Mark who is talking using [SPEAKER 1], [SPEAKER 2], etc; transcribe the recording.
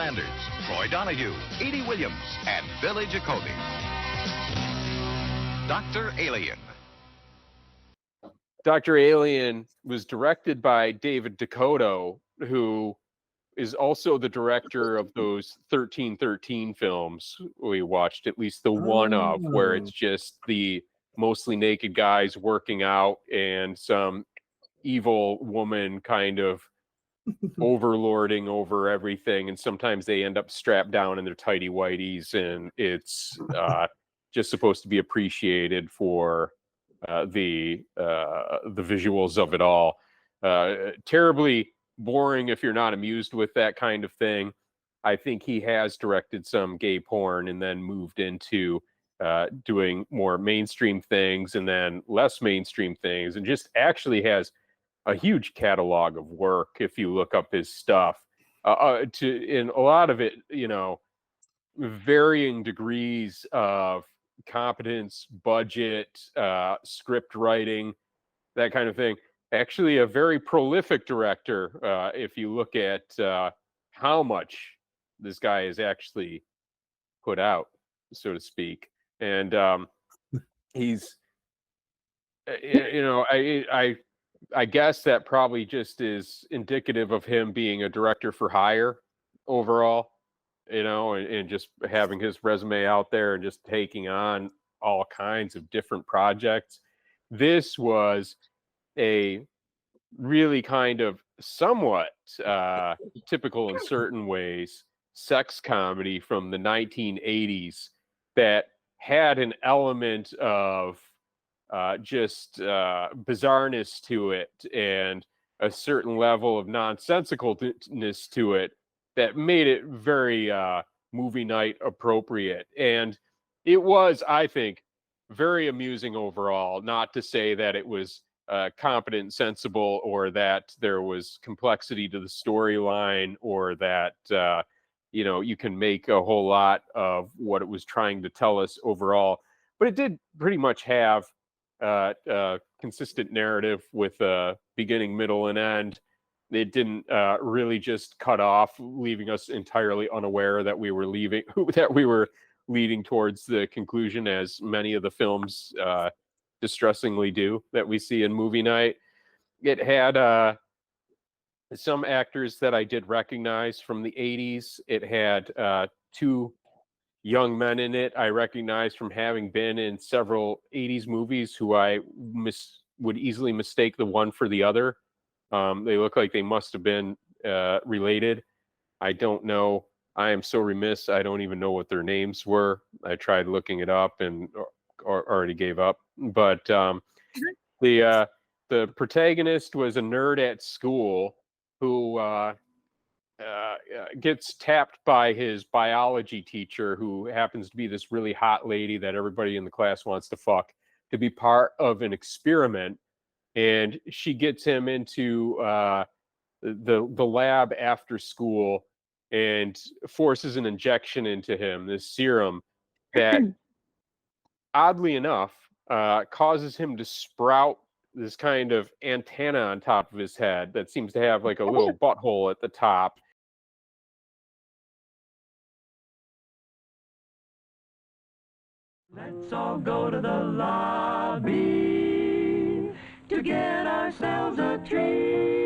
[SPEAKER 1] Sanders, Troy Donahue, Edie Williams, and Billy Jacoby. Dr. Alien.
[SPEAKER 2] Dr. Alien was directed by David Dakota, who is also the director of those 1313 films we watched, at least the one of, where it's just the mostly naked guys working out and some evil woman kind of overlording over everything, and sometimes they end up strapped down in their tighty whities, and it's just supposed to be appreciated for the visuals of it all. Terribly boring if you're not amused with that kind of thing. I think he has directed some gay porn and then moved into doing more mainstream things and then less mainstream things, and just actually has a huge catalog of work if you look up his stuff. In a lot of it, varying degrees of competence, budget, script writing, that kind of thing. Actually, a very prolific director, if you look at how much this guy has actually put out, so to speak. And he's, I guess that probably just is indicative of him being a director for hire overall, and just having his resume out there and just taking on all kinds of different projects. This was a really kind of somewhat typical in certain ways sex comedy from the 1980s that had an element of just bizarreness to it and a certain level of nonsensicalness to it that made it very movie night appropriate. And it was, I think, very amusing overall. Not to say that it was competent and sensible, or that there was complexity to the storyline, or that you can make a whole lot of what it was trying to tell us overall. But it did pretty much have consistent narrative with beginning, middle, and end. It didn't really just cut off, leaving us entirely unaware that we were leading towards the conclusion, as many of the films distressingly do that we see in movie night. It had some actors that I did recognize from the 80s. It had two young men in it I recognized from having been in several 80s movies, who I would easily mistake the one for the other. They look like they must have been related. I don't know. I am so remiss. I don't even know what their names were. I tried looking it up and already gave up. But the protagonist was a nerd at school who gets tapped by his biology teacher, who happens to be this really hot lady that everybody in the class wants to fuck, to be part of an experiment. And she gets him into the lab after school and forces an injection into him, this serum that, oddly enough, causes him to sprout this kind of antenna on top of his head that seems to have like a little butthole at the top.
[SPEAKER 3] Let's all go to the lobby to get ourselves a treat.